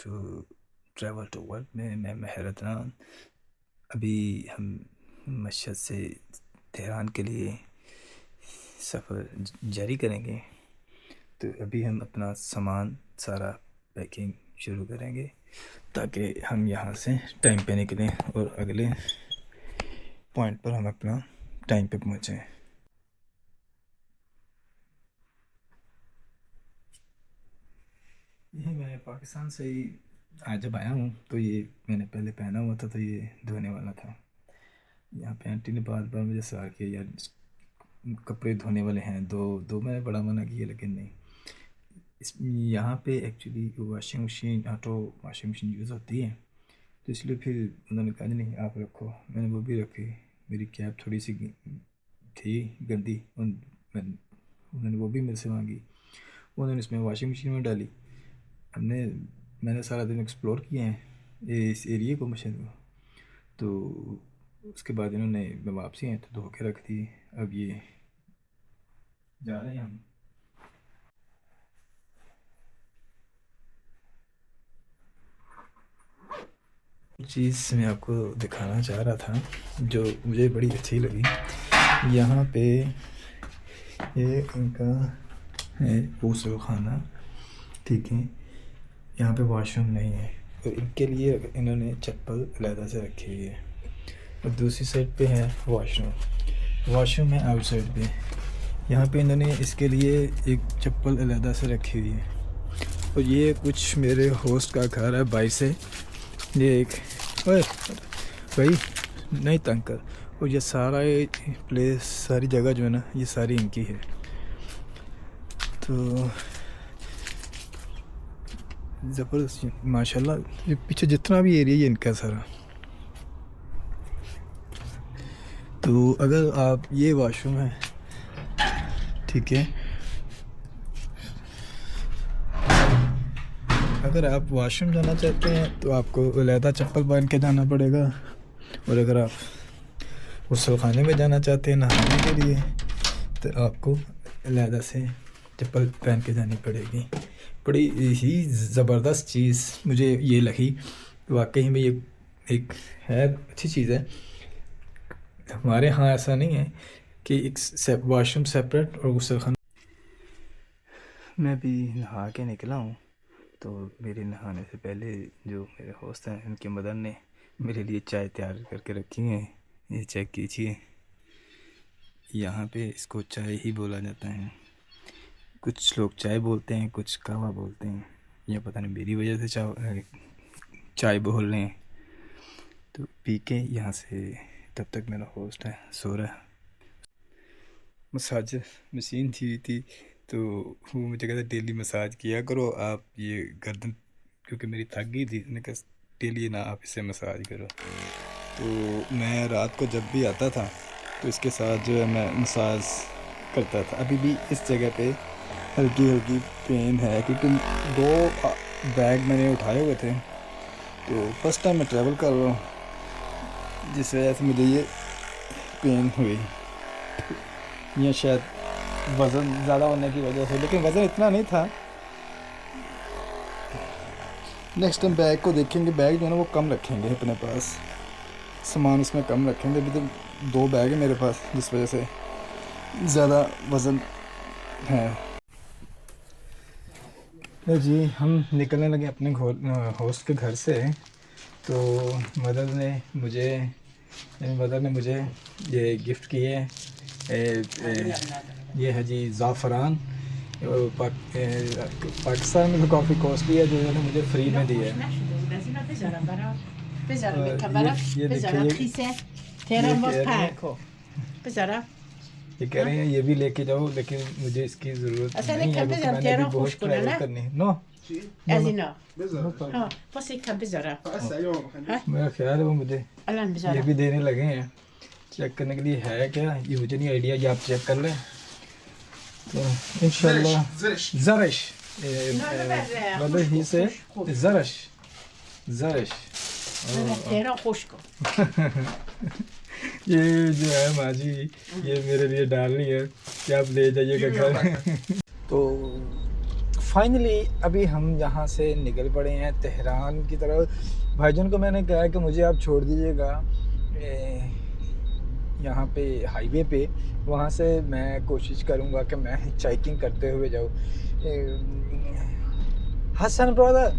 To travel to work में मैं महर अदनान। अभी हम मशहद से तेहरान के लिए सफ़र जारी करेंगे। तो अभी हम अपना सामान सारा पैकिंग शुरू करेंगे ताकि हम यहाँ से टाइम पे निकलें और अगले पॉइंट पर हम अपना टाइम पे पहुँचें। ये मैं पाकिस्तान से ही आज जब आया हूँ तो ये मैंने पहले पहना हुआ था, तो ये धोने वाला था। यहाँ पे आंटी ने बार बार मुझे सवाल किया, यार कपड़े धोने वाले हैं, दो मैंने बड़ा मना किया, लेकिन नहीं। इस यहाँ पे actually washing machine, auto washing machine use होती है, तो इसलिए फिर उन्होंने कहा नहीं आप रखो। मैंने वो भी रखी। मेरी कैब थोड़ी सी थी गंदी, उन्होंने वो भी मेरे से मांगी, उन्होंने इसमें वॉशिंग मशीन में डाली। मैंने सारा दिन एक्सप्लोर किए हैं इस एरिए को, मशीन को। तो उसके बाद इन्होंने वापसी हैं तो धो के रख दी। अब ये जा रहे हैं हम। चीज़ मैं आपको दिखाना चाह रहा था जो मुझे बड़ी अच्छी लगी। यहाँ पे ये इनका है गौसल खाना, ठीक है। यहाँ पे वॉशरूम नहीं है और इनके लिए इन्होंने चप्पल अलहदा से रखी हुई है। और दूसरी साइड पे है वॉशरूम है आउटसाइड पे। यहाँ पे इन्होंने इसके लिए एक चप्पल अलहदा से रखी हुई है। और ये कुछ मेरे होस्ट का घर है बाई से। ये एक ओए भाई नहीं तंग कर। और ये सारा प्लेस, सारी जगह जो है ना, ये सारी इनकी है। तो ज़बरदस्त माशाल्लाह, ये पीछे जितना भी एरिया ये इनका सारा। तो अगर आप, ये वॉशरूम है, ठीक है। अगर आप वॉशरूम जाना चाहते हैं तो आपको अलहदा चप्पल पहन के जाना पड़ेगा। और अगर आप गुस्ल खाने में जाना चाहते हैं नहाने के लिए तो आपको अलहदा से चप्पल पहन के जानी पड़ेगी। बड़ी ही ज़बरदस्त चीज़ मुझे ये लगी। वाकई में ये एक है अच्छी चीज़ है। हमारे यहाँ ऐसा नहीं है कि एक वॉशरूम सेपरेट और गुस्ल खाना। मैं भी नहा के निकला हूँ, तो मेरे नहाने से पहले जो मेरे होस्ट हैं उनकी मदर ने मेरे लिए चाय तैयार करके रखी है। ये चेक कीजिए। यहाँ पे इसको चाय ही बोला जाता है। कुछ लोग चाय बोलते हैं, कुछ कहवा बोलते हैं। ये पता नहीं मेरी वजह से चाय बोल रहे हैं। तो पी के यहाँ से, तब तक मेरा होस्ट है सो रहा है। मसाज मशीन थी तो वो मुझे कहता डेली मसाज किया करो आप, ये गर्दन क्योंकि मेरी थक गई थी। मैंने कहा डेली ना आप इसे मसाज करो। तो मैं रात को जब भी आता था तो इसके साथ जो है मैं मसाज करता था। अभी भी इस जगह पे हल्की हल्की पेन है क्योंकि 2 बैग मैंने उठाए हुए थे। तो फर्स्ट टाइम मैं ट्रैवल कर रहा हूँ, जिस वजह से मुझे ये पेन हुई। या शायद वज़न ज़्यादा होने की वजह से, लेकिन वज़न इतना नहीं था। नेक्स्ट टाइम बैग को देखेंगे, बैग जो है ना वो कम रखेंगे अपने पास, सामान उसमें कम रखेंगे। अभी तो 2 बैग है मेरे पास, जिस वजह से ज़्यादा वज़न है। तो जी हम निकलने लगे अपने होस्ट के घर से। तो मदर ने मुझे ये गिफ्ट किए। ये है जी ज़ाफ़रान। पाकिस्तान में तो काफ़ी कॉस्टली है, जो इन्होंने मुझे फ्री में दिया है। ये कह रहे हैं ये भी लेके जाओ, लेकिन मुझे इसकी ज़रूरत नहीं है क्योंकि मैंने भी बहुत ट्रैवल करनी है। मेरा ख्याल है वो मुझे ये भी देने लगे हैं। चेक करने के लिए है क्या, ये मुझे नहीं आइडिया, ये आप चेक कर लें। तो इंशाल्लाह ज़रश ही से ज़रश ये जो है माजी, ये मेरे लिए डालनी है कि आप ले जाइएगा घर। तो फाइनली अभी हम यहाँ से निकल पड़े हैं तेहरान की तरफ। भाईजान को मैंने कहा कि मुझे आप छोड़ दीजिएगा यहाँ पे हाईवे पे, वहाँ से मैं कोशिश करूँगा कि मैं हिचहाइकिंग करते हुए जाऊँ। Hasan brother,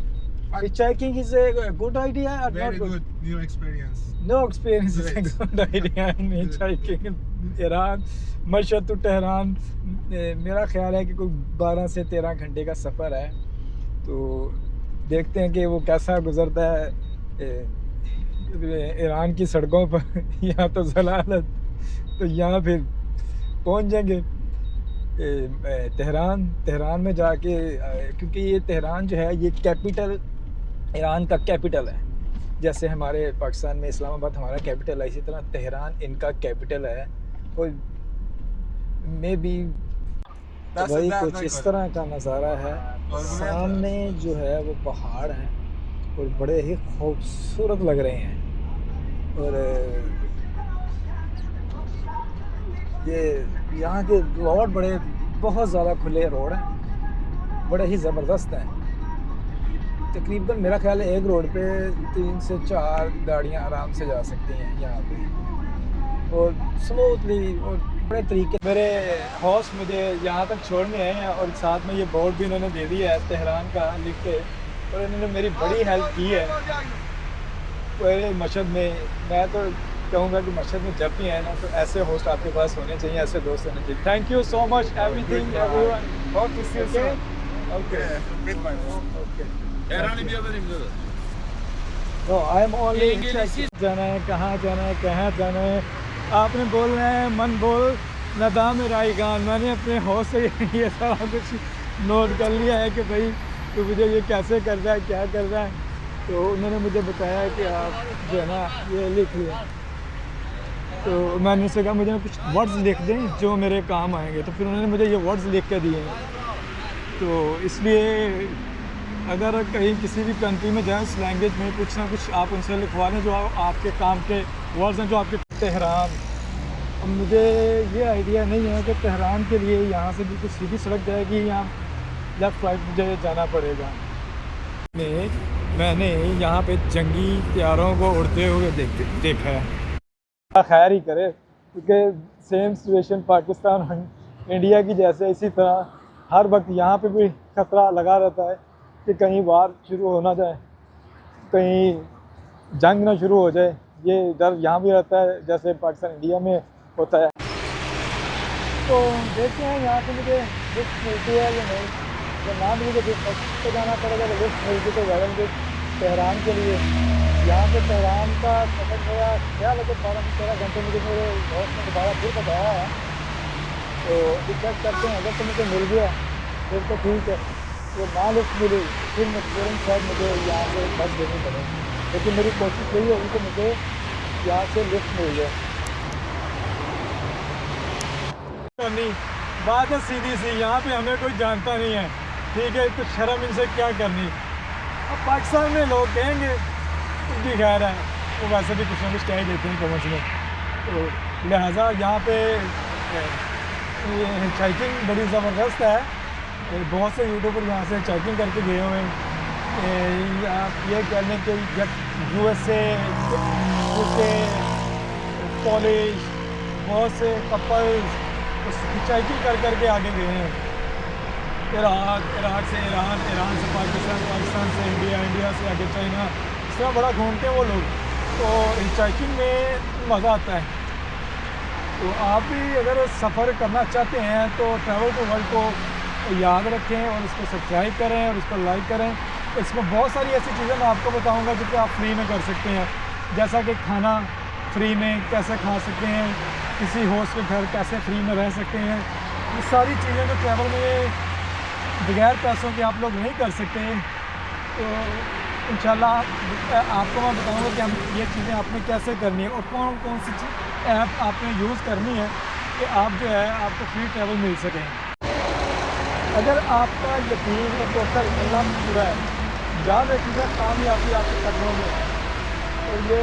hitchhiking is a good idea or Very not good? good new experience. No experience is a Great. good idea in hitchhiking in Iran, Mashhad to Tehran. मेरा ख्याल है कि कोई 12 से 13 घंटे का सफ़र है, तो देखते हैं कि वो कैसा गुज़रता है ईरान की सड़कों पर। यहाँ तो ज़लालत, तो यहाँ फिर पहुँच जाएंगे तेहरान में जाके, क्योंकि ये तेहरान जो है ये कैपिटल, ईरान का कैपिटल है। जैसे हमारे पाकिस्तान में इस्लामाबाद हमारा कैपिटल है, इसी तरह तेहरान इनका कैपिटल है। और मे बी वही कुछ इस तरह का नज़ारा है। सामने जो है वो पहाड़ हैं और बड़े ही खूबसूरत लग रहे हैं। और ये यहाँ के रोड बहुत ज़्यादा खुले रोड हैं, बड़े ही ज़बरदस्त हैं। तकरीबन मेरा ख्याल है एक रोड पे 3 से 4 गाड़ियाँ आराम से जा सकती हैं यहाँ पे, और स्मूथली और बड़े तरीके। मेरे हॉस्ट मुझे यहाँ तक छोड़ने आए हैं और साथ में ये बोर्ड भी इन्होंने दे दिया है तेहरान का लिख के, और इन्होंने मेरी बड़ी हेल्प की है पूरे मशहद में। मैं तो कहूँगा कि मशहद में जब भी आए ना, तो ऐसे होस्ट आपके पास होने चाहिए, ऐसे दोस्त होने चाहिए। Thank you so much everything everyone. Hope to see you again. Okay तो आई एम ओनली जाना है, कहाँ जाना है, कहाँ जाना है। आपने बोलना है मन बोल नदाम रायगान। मैंने अपने हौस से ये सारा कुछ नोट कर लिया है कि भाई तो मुझे ये कैसे कर रहा है, क्या कर रहा है। तो उन्होंने मुझे बताया कि आप जो है ना ये लिख लिया, तो मैंने उससे कहा मुझे कुछ वर्ड्स लिख दें जो मेरे काम आएंगे। तो फिर उन्होंने मुझे ये वर्ड्स लिख के दिए हैं। तो इसलिए अगर कहीं किसी भी कंट्री में जाएँ, उस लैंग्वेज में कुछ ना कुछ आप उनसे लिखवा लें जो आपके काम के वर्ड्स हैं, जो आपके। तेहरान, अब मुझे ये आइडिया नहीं है कि तेहरान के लिए यहाँ से बिल्कुल सीधी सड़क जाएगी, यहाँ लेफ़्ट राइट मुझे जाना पड़ेगा। मैंने यहाँ पे जंगी तैयारों को उड़ते हुए देखा है। खैर ही करे, क्योंकि सेम सिचुएशन पाकिस्तान और इंडिया की जैसे, इसी तरह हर वक्त यहाँ पे भी खतरा लगा रहता है कि कहीं वार शुरू हो ना जाए, कहीं जंग ना शुरू हो जाए। ये डर यहाँ भी रहता है जैसे पाकिस्तान इंडिया में होता है। तो देखते हैं यहाँ से मुझे लिफ्ट मिलती है या नहीं। जब ना भी मुझे लिफ्ट पे जाना पड़ेगा तो लिफ्ट मिलती तो जाएंगे तेहरान के लिए। यहाँ से तेहरान का सफ़र मेरा क्या लगे 12 से 13 घंटे, मुझे मेरे दोस्त ने दोबारा फिर बताया है। तो चेक करते हैं, अगर तो मुझे मिल गया फिर तो ठीक है, वो ना लिफ्ट मिली फिर मजबूरन शायद मुझे यहाँ से बस देनी पड़े। लेकिन मेरी कोशिश यही होगी कि मुझे यहाँ से लिफ्ट मिल जाए। नहीं, बात है सीधी सी, यहाँ पे हमें कोई जानता नहीं है, ठीक है, तो शर्म इनसे क्या करनी। अब पाकिस्तान में लोग कहेंगे कुछ भी खैर है, वो वैसे भी कुछ ना कुछ कह ही देते हैं कमेंट्स में। तो लिहाजा यहाँ पे हिचहाइकिंग बड़ी ज़बरदस्त है। बहुत से यूट्यूबर यहाँ से हिचहाइकिंग करके गए हुए हैं। आप ये कह लें कि USA, UK, कॉलेज, बहुत से कपल्स हिचहाइकिंग कर के आगे गए हैं। इराक से ईरान, ईरान से पाकिस्तान, पाकिस्तान से इंडिया, इंडिया से आगे चाइना, इस तरह बड़ा घूमते हैं वो लोग। तो हिचहाइकिंग में मज़ा आता है। तो आप भी अगर सफ़र करना चाहते हैं तो ट्रैवल टू वर्ल्ड को याद रखें और इसको सब्सक्राइब करें और इसको लाइक करें। इसमें बहुत सारी ऐसी चीज़ें मैं आपको बताऊंगा जो कि आप फ्री में कर सकते हैं, जैसा कि खाना फ्री में कैसे खा सकते हैं, किसी होस्ट के घर कैसे फ्री में रह सकते हैं। ये सारी चीज़ें जो ट्रैवल में बगैर पैसों के आप लोग नहीं कर सकते। तो इंशाल्लाह आपको मैं बताऊंगा कि हम ये चीज़ें आपने कैसे करनी है और कौन कौन सी ऐप आपने यूज़ करनी है कि आप जो है आपको फ्री ट्रैवल मिल सकें। अगर आपका यकीन और टोटल अल्लाह पूरा है, याद रखिएगा कामयाबी आपके कदमों में। और ये